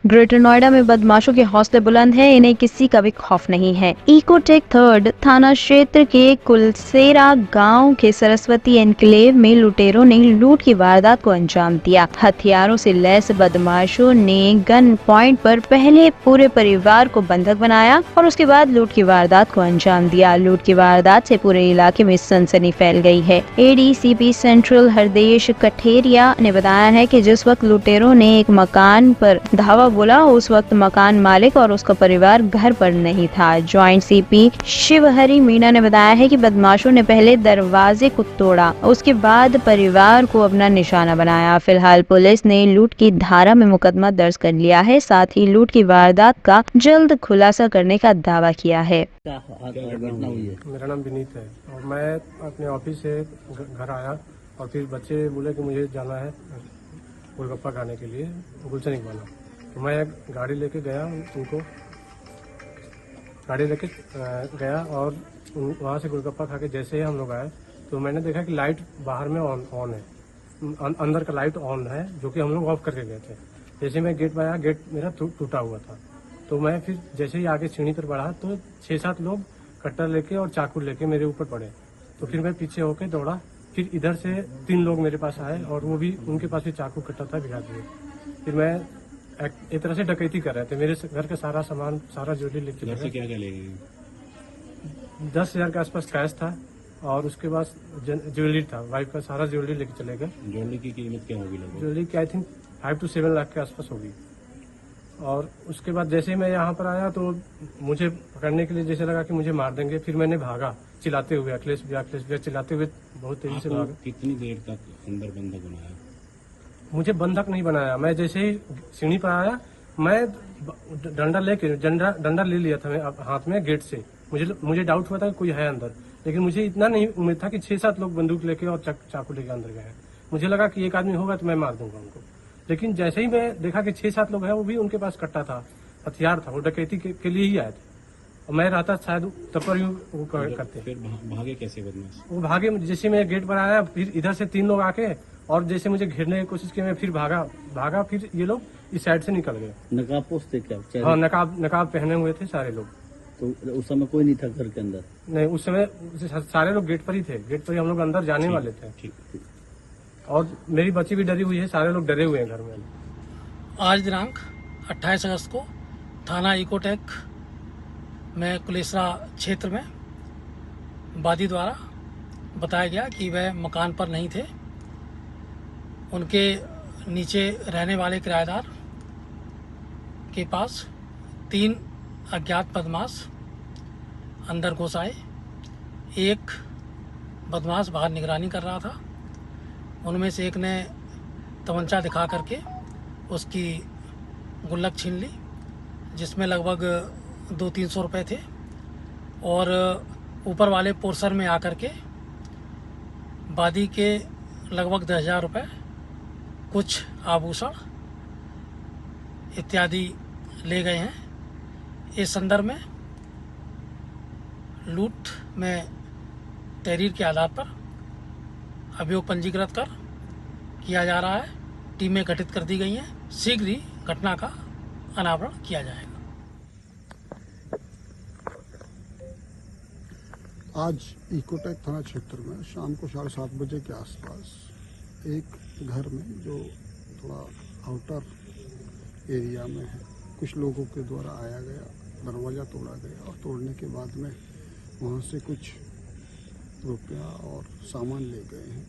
Greater Noida में बदमाशों के हौसले बुलंद हैं, इन्हें किसी का भी खौफ नहीं है। इकोटेक थर्ड थाना क्षेत्र के कुलसेरा गांव के सरस्वती एनक्लेव में लुटेरों ने लूट की वारदात को अंजाम दिया। हथियारों से लैस बदमाशों ने गन पॉइंट पर पहले पूरे परिवार को बंधक बनाया और उसके बाद लूट की वारदात को अंजाम दिया। लूट की वारदात से पूरे इलाके में सनसनी फैल गई है। एडीसीपी सेंट्रल हरदेश कठेरिया ने बताया है कि जिस वक्त लुटेरों ने एक मकान पर धावा बोला, उस वक्त मकान मालिक और उसका परिवार घर पर नहीं था। ज्वाइंट सीपी शिवहरी मीणा ने बताया है कि बदमाशों ने पहले दरवाजे को तोड़ा, उसके बाद परिवार को अपना निशाना बनाया। फिलहाल पुलिस ने लूट की धारा में मुकदमा दर्ज कर लिया है, साथ ही लूट की वारदात का जल्द खुलासा करने का दावा किया है। मेरा नाम विनीत है और मैं अपने ऑफिस से घर आया और फिर बच्चे बोले कि मुझे जाना है गोलगप्पा खाने के लिए गुलशन इकबाला। तो मैं गाड़ी लेके गया, उनको गाड़ी लेके गया और वहाँ से गोलगप्पा खा के जैसे ही हम लोग आए तो मैंने देखा कि लाइट बाहर में ऑन है, अंदर का लाइट ऑन है, जो कि हम लोग ऑफ करके गए थे। जैसे मैं गेट पर आया, गेट मेरा टूटा हुआ था। तो मैं फिर जैसे ही आगे सीढ़ी पर बढ़ा तो 6-7 लोग कट्टर लेके और चाकू लेके मेरे ऊपर पड़े। तो फिर मैं पीछे होके दौड़ा, फिर इधर से 3 लोग मेरे पास आए और वो भी, उनके पास भी चाकू कट्टा था, भिगा दिए। फिर मैं एक तरह से डकैती कर रहे थे। मेरे घर का सारा सामान, सारा ज्वेलरी लेके चले गए। क्या ले गए? 10,000 के आसपास कैश था और उसके बाद ज्वेलरी था, वाइफ का सारा ज्वेलरी लेके चले गए। ज्वेलरी की कीमत क्या होगी? ज्वेलरी की आई थिंक 5 से 7 लाख के आसपास होगी। और उसके बाद जैसे ही मैं यहाँ पर आया तो मुझे पकड़ने के लिए जैसे लगा कि मुझे मार देंगे। फिर मैंने भागा चिल्लाते हुए, अखिलेश भैया चिल्लाते हुए बहुत तेजी से भागा। कितनी देर तक अंदर बंधक बनाया? मुझे बंधक नहीं बनाया। मैं जैसे ही सीढ़ी पर आया, मैं डंडा ले लिया था मैं हाथ में गेट से। मुझे डाउट हुआ था कि कोई है अंदर, लेकिन मुझे इतना नहीं उम्मीद था कि 6-7 लोग बंदूक लेके और चाकू लेके अंदर गए। मुझे लगा कि एक आदमी होगा तो मैं मार दूंगा उनको। लेकिन जैसे ही मैं देखा कि 6-7 लोग हैं, वो भी उनके पास कट्टा था, हथियार था, वो डकैती के लिए ही आए थे। और मैं रहता शायद तब पर वो करते। फिर भागे कैसे बदमाश? वो भागे, जैसे मैं गेट पर आया, फिर इधर से 3 लोग आके और जैसे मुझे घेरने की कोशिश की, मैं फिर भागा, फिर ये लोग इस साइड से निकल गए। नकाब पोस्ते क्या? हाँ, नकाब पहने हुए थे सारे लोग। तो उस समय कोई नहीं था घर के अंदर? नहीं, उस समय सारे लोग गेट पर ही थे। गेट पर ही हम लोग अंदर जाने वाले थे। ठीक। और मेरी बच्ची भी डरी हुई है, सारे लोग डरे हुए हैं घर में। आज दिनांक 28 अगस्त को थाना इकोटेक में कुलेसरा क्षेत्र में वादी द्वारा बताया गया कि वह मकान पर नहीं थे। उनके नीचे रहने वाले किराएदार के पास 3 अज्ञात बदमाश अंदर घुस आए। एक बदमाश बाहर निगरानी कर रहा था। उनमें से एक ने तमंचा दिखा करके उसकी गुल्लक छीन ली, जिसमें लगभग 200-300 रुपये थे। और ऊपर वाले पोर्शन में आकर के वादी के लगभग 10,000 रुपये, कुछ आभूषण इत्यादि ले गए हैं। इस संदर्भ में लूट में तहरीर के आधार पर अभियोग पंजीकृत कर किया जा रहा है। टीमें गठित कर दी गई हैं। शीघ्र ही घटना का अनावरण किया जाएगा। आज इकोटेक थाना क्षेत्र में शाम को 7:30 बजे के आसपास एक घर में, जो थोड़ा आउटर एरिया में है, कुछ लोगों के द्वारा आया गया, दरवाज़ा तोड़ा गया और तोड़ने के बाद में वहाँ से कुछ रुपया और सामान ले गए हैं।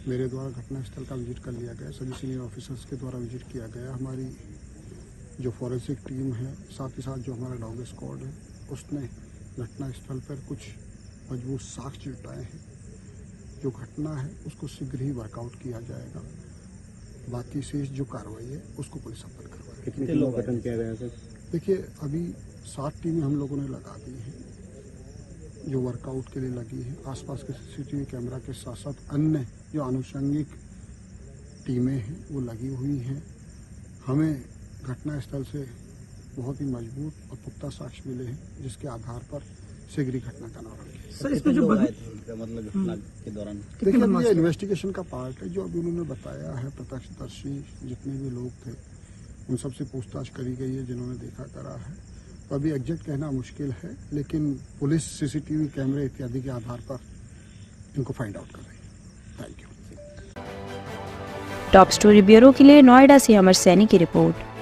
मेरे द्वारा घटनास्थल का विजिट कर लिया गया, सभी सीनियर ऑफिसर्स के द्वारा विजिट किया गया। हमारी जो फॉरेंसिक टीम है, साथ ही साथ जो हमारा डॉग स्क्वाड है, उसने घटनास्थल पर कुछ मजबूत साक्ष्य जुटाए हैं। जो घटना है उसको शीघ्र ही वर्कआउट किया जाएगा। बाकी शेष जो कार्रवाई है उसको पुलिस संपन्न करवाएगी। कितने लोग गठन किया गया सर? देखिए, अभी 7 टीमें हम लोगों ने लगा दी हैं जो वर्कआउट के लिए लगी है। आसपास के सीसीटीवी कैमरा के साथ साथ अन्य जो आनुषंगिक टीमें हैं वो लगी हुई हैं। हमें घटनास्थल से बहुत ही मजबूत और पुख्ता साक्ष्य मिले हैं, जिसके आधार पर शीघ्र घटना का अनावरण किया। सर, इसमें जो आए थे उनका मतलब घटना के दौरान, देखिए, ये इन्वेस्टिगेशन का पार्ट है। जो अभी उन्होंने बताया है, प्रत्यक्षदर्शी जितने भी लोग थे उन सबसे पूछताछ करी गई है जिन्होंने देखा करा है। तो अभी एग्जैक्ट कहना मुश्किल है, लेकिन पुलिस सीसीटीवी कैमरे इत्यादि के आधार पर इनको फाइंड आउट कर रही है। Thank you. Top story bureau के लिए नोएडा से अमर सैनी की रिपोर्ट।